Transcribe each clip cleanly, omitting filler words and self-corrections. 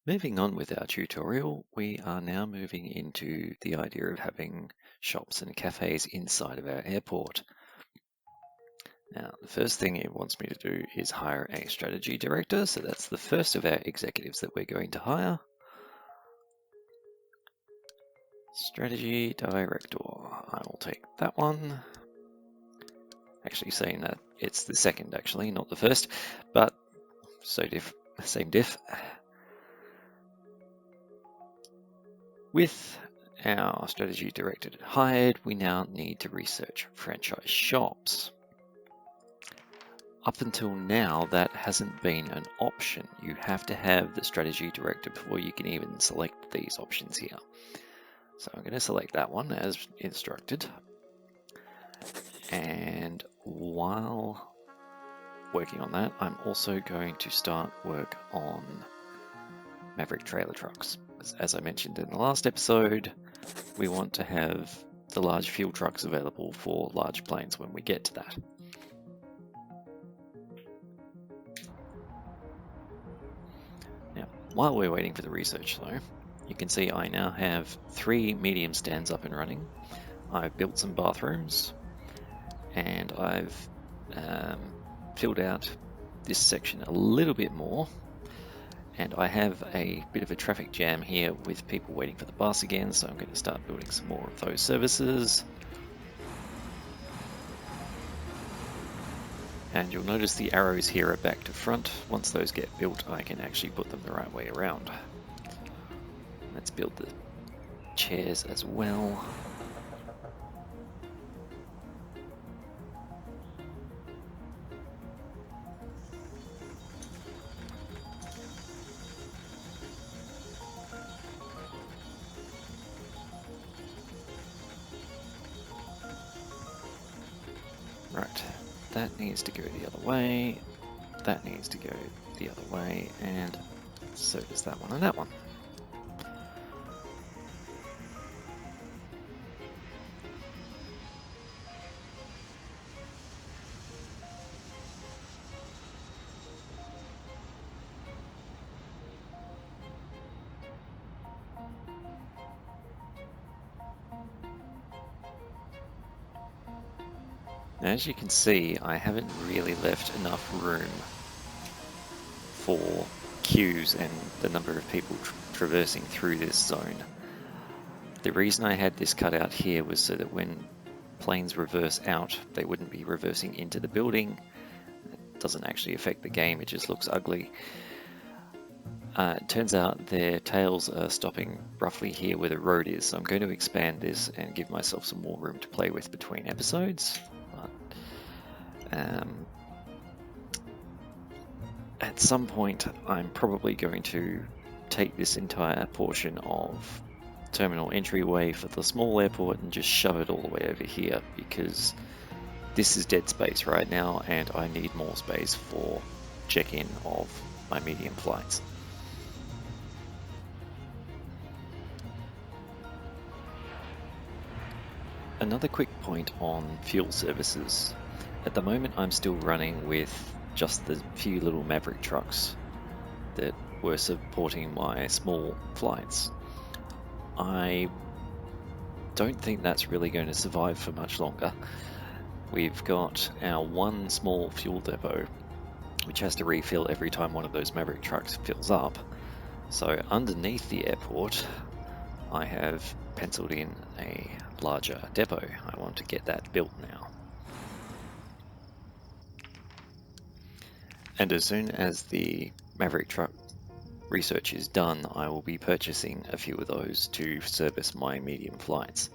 Moving on with our tutorial, we are now moving into the idea of having shops and cafes inside of our airport. Now, the first thing it wants me to do is hire a strategy director, so that's the first of our executives that we're going to hire. Strategy director, I will take that one. Actually saying that it's the second actually, not the first, but same diff. With our strategy director hired, we now need to research franchise shops. Up until now, that hasn't been an option. You have to have the strategy director before you can even select these options here. So I'm going to select that one as instructed. And while working on that, I'm also going to start work on Maverick trailer trucks. As I mentioned in the last episode, we want to have the large fuel trucks available for large planes when we get to that. Now, while we're waiting for the research though, you can see I now have 3 medium stands up and running. I've built some bathrooms and I've filled out this section a little bit more. And I have a bit of a traffic jam here with people waiting for the bus again, so I'm going to start building some more of those services. And you'll notice the arrows here are back to front. Once those get built, I can actually put them the right way around. Let's build the chairs as well. Right, that needs to go the other way, that needs to go the other way, and so does that one and that one. Now, as you can see, I haven't really left enough room for queues and the number of people traversing through this zone. The reason I had this cut out here was so that when planes reverse out, they wouldn't be reversing into the building. It doesn't actually affect the game, it just looks ugly. It turns out their tails are stopping roughly here where the road is, so I'm going to expand this and give myself some more room to play with between episodes. At some point, I'm probably going to take this entire portion of terminal entryway for the small airport and just shove it all the way over here, because this is dead space right now and I need more space for check-in of my medium flights. Another quick point on fuel services. At the moment I'm still running with just the few little Maverick trucks that were supporting my small flights. I don't think that's really going to survive for much longer. We've got our one small fuel depot, which has to refill every time one of those Maverick trucks fills up. So underneath the airport, I have penciled in a larger depot. I want to get that built now. And as soon as the Maverick truck research is done, I will be purchasing a few of those to service my medium flights.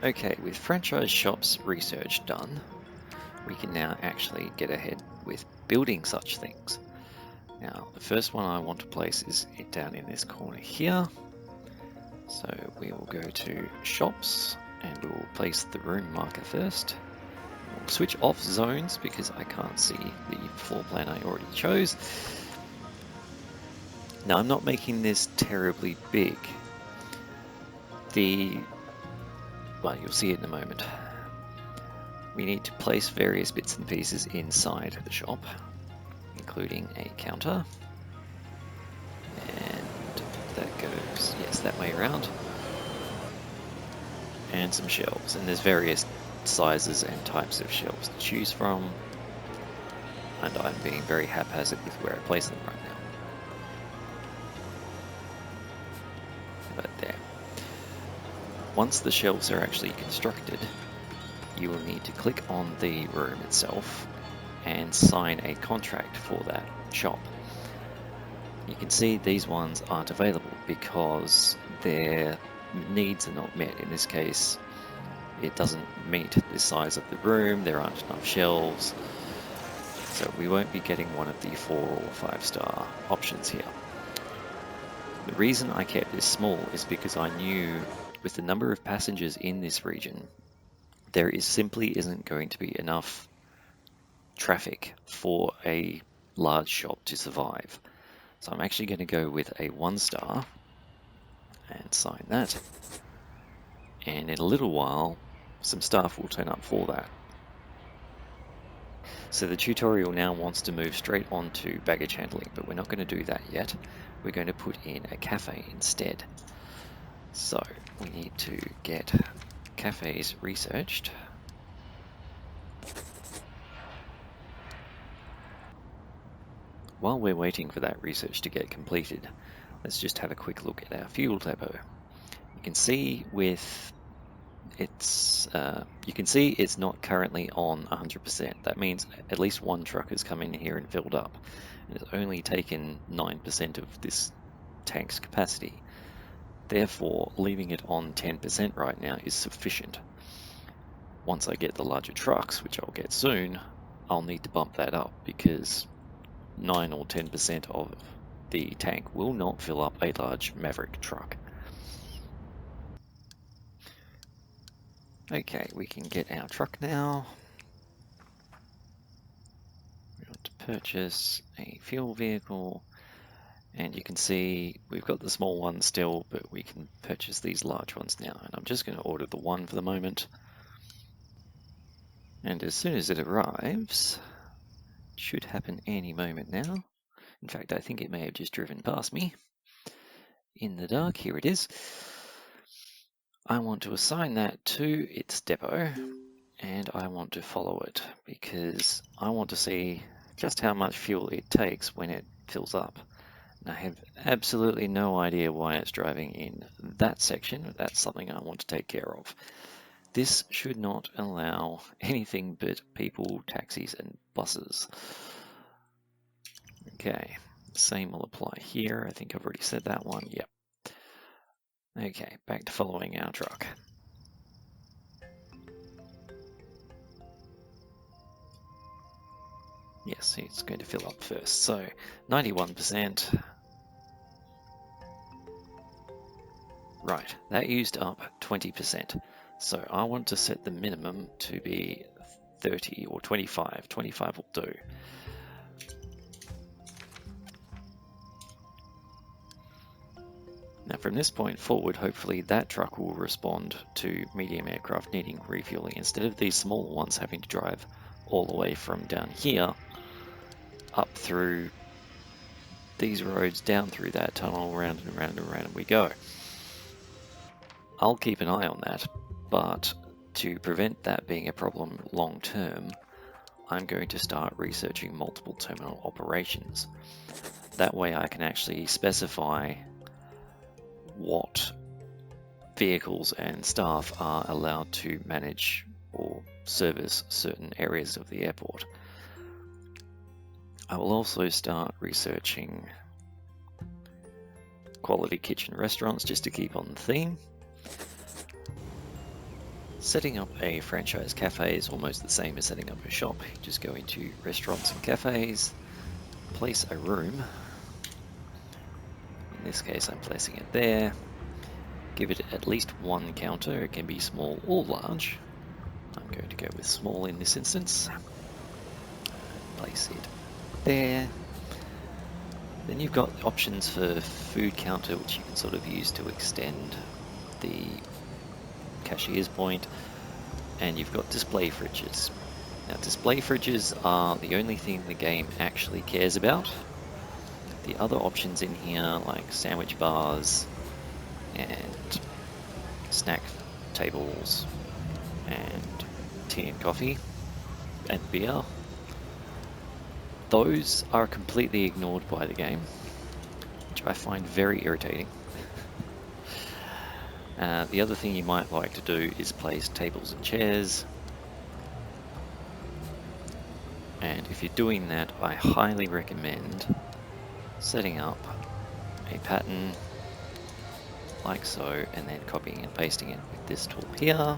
Okay, with franchise shops research done, we can now actually get ahead with building such things. Now, the first one I want to place is down in this corner here. So we will go to shops and we will place the room marker first. We'll switch off zones because I can't see the floor plan I already chose. Now, I'm not making this terribly big. Well, you'll see it in a moment. We need to place various bits and pieces inside the shop, including a counter. And that goes, yes, that way around. And some shelves. And there's various sizes and types of shelves to choose from. And I'm being very haphazard with where I place them right now. But there. Once the shelves are actually constructed, you will need to click on the room itself and sign a contract for that shop. You can see these ones aren't available because their needs are not met. In this case, it doesn't meet the size of the room, there aren't enough shelves, so we won't be getting one of the 4 or 5-star options here. The reason I kept this small is because I knew with the number of passengers in this region, there simply isn't going to be enough traffic for a large shop to survive. So I'm actually going to go with a 1-star and sign that. And in a little while, some staff will turn up for that. So the tutorial now wants to move straight on to baggage handling, but we're not going to do that yet. We're going to put in a cafe instead. So we need to get cafes researched. While we're waiting for that research to get completed, let's just have a quick look at our fuel depot. You can see it's not currently on 100%. That means at least one truck has come in here and filled up, and it's only taken 9% of this tank's capacity. Therefore, leaving it on 10% right now is sufficient. Once I get the larger trucks, which I'll get soon, I'll need to bump that up because 9 or 10% of the tank will not fill up a large Maverick truck. Okay, we can get our truck now. We want to purchase a fuel vehicle, and you can see we've got the small one still, but we can purchase these large ones now. And I'm just going to order the one for the moment. And as soon as it arrives, it should happen any moment now. In fact, I think it may have just driven past me in the dark. Here it is. I want to assign that to its depot, and I want to follow it because I want to see just how much fuel it takes when it fills up. And I have absolutely no idea why it's driving in that section. That's something I want to take care of. This should not allow anything but people, taxis, and buses. Okay, same will apply here. I think I've already said that one. Yep. Okay, back to following our truck. Yes, it's going to fill up first. So 91%. Right, that used up 20%. So I want to set the minimum to be 30 or 25. 25 will do. Now from this point forward, hopefully that truck will respond to medium aircraft needing refueling instead of these smaller ones having to drive all the way from down here up through these roads, down through that tunnel, around and around and around, and we go. I'll keep an eye on that, but to prevent that being a problem long term, I'm going to start researching multiple terminal operations. That way I can actually specify what vehicles and staff are allowed to manage or service certain areas of the airport. I will also start researching quality kitchen restaurants just to keep on the theme. Setting up a franchise cafe is almost the same as setting up a shop. You just go into restaurants and cafes, place a room. In this case, I'm placing it there. Give it at least one counter. It can be small or large. I'm going to go with small in this instance. Place it there. Then you've got options for food counter, which you can sort of use to extend the cashier's point. And you've got display fridges. Now, display fridges are the only thing the game actually cares about. The other options in here, like sandwich bars and snack tables and tea and coffee and beer, those are completely ignored by the game, which I find very irritating. The other thing you might like to do is place tables and chairs. And if you're doing that, I highly recommend setting up a pattern like so, and then copying and pasting it with this tool here.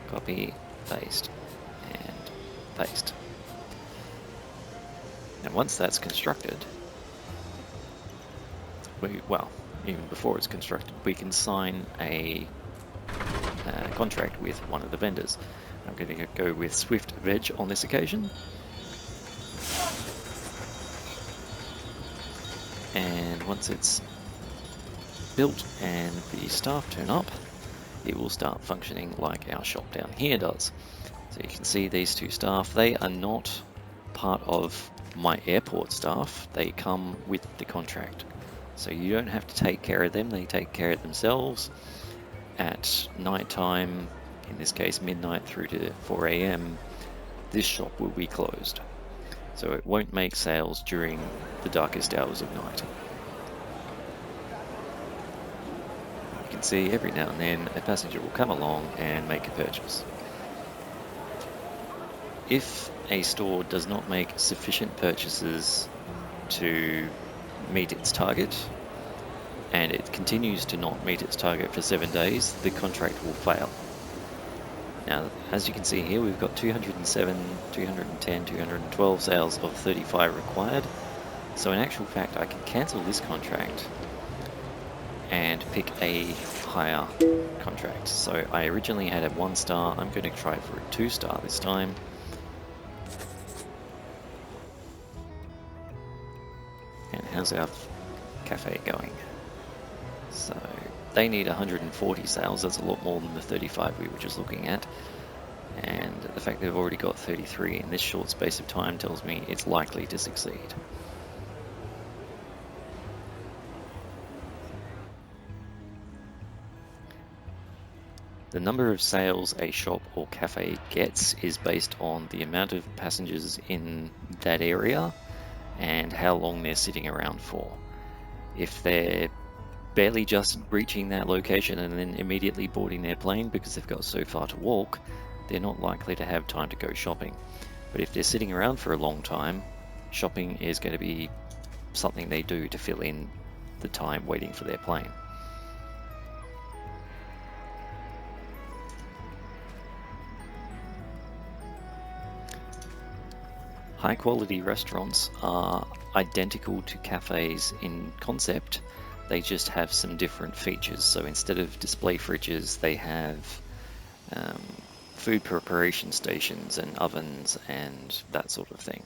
Copy, paste, and paste. And once that's constructed, well, even before it's constructed, we can sign a contract with one of the vendors. I'm going to go with Swift Veg on this occasion. And once it's built and the staff turn up, it will start functioning like our shop down here does. So you can see these two staff, they are not part of my airport staff, they come with the contract. So you don't have to take care of them, they take care of themselves. At night time, in this case midnight through to 4 AM, this shop will be closed. So it won't make sales during the darkest hours of night. You can see every now and then a passenger will come along and make a purchase. If a store does not make sufficient purchases to meet its target, and it continues to not meet its target for 7 days, the contract will fail. Now, as you can see here, we've got 207, 210, 212 sales of 35 required. So in actual fact, I can cancel this contract and pick a higher contract. So I originally had a 1 star, I'm going to try for a 2 star this time. And how's our cafe going? So they need 140 sales, that's a lot more than the 35 we were just looking at. And the fact that they've already got 33 in this short space of time tells me it's likely to succeed. The number of sales a shop or cafe gets is based on the amount of passengers in that area and how long they're sitting around for. If they're barely just reaching that location and then immediately boarding their plane because they've got so far to walk, they're not likely to have time to go shopping. But if they're sitting around for a long time, shopping is going to be something they do to fill in the time waiting for their plane. High quality restaurants are identical to cafes in concept, they just have some different features. So instead of display fridges, they have food preparation stations and ovens and that sort of thing.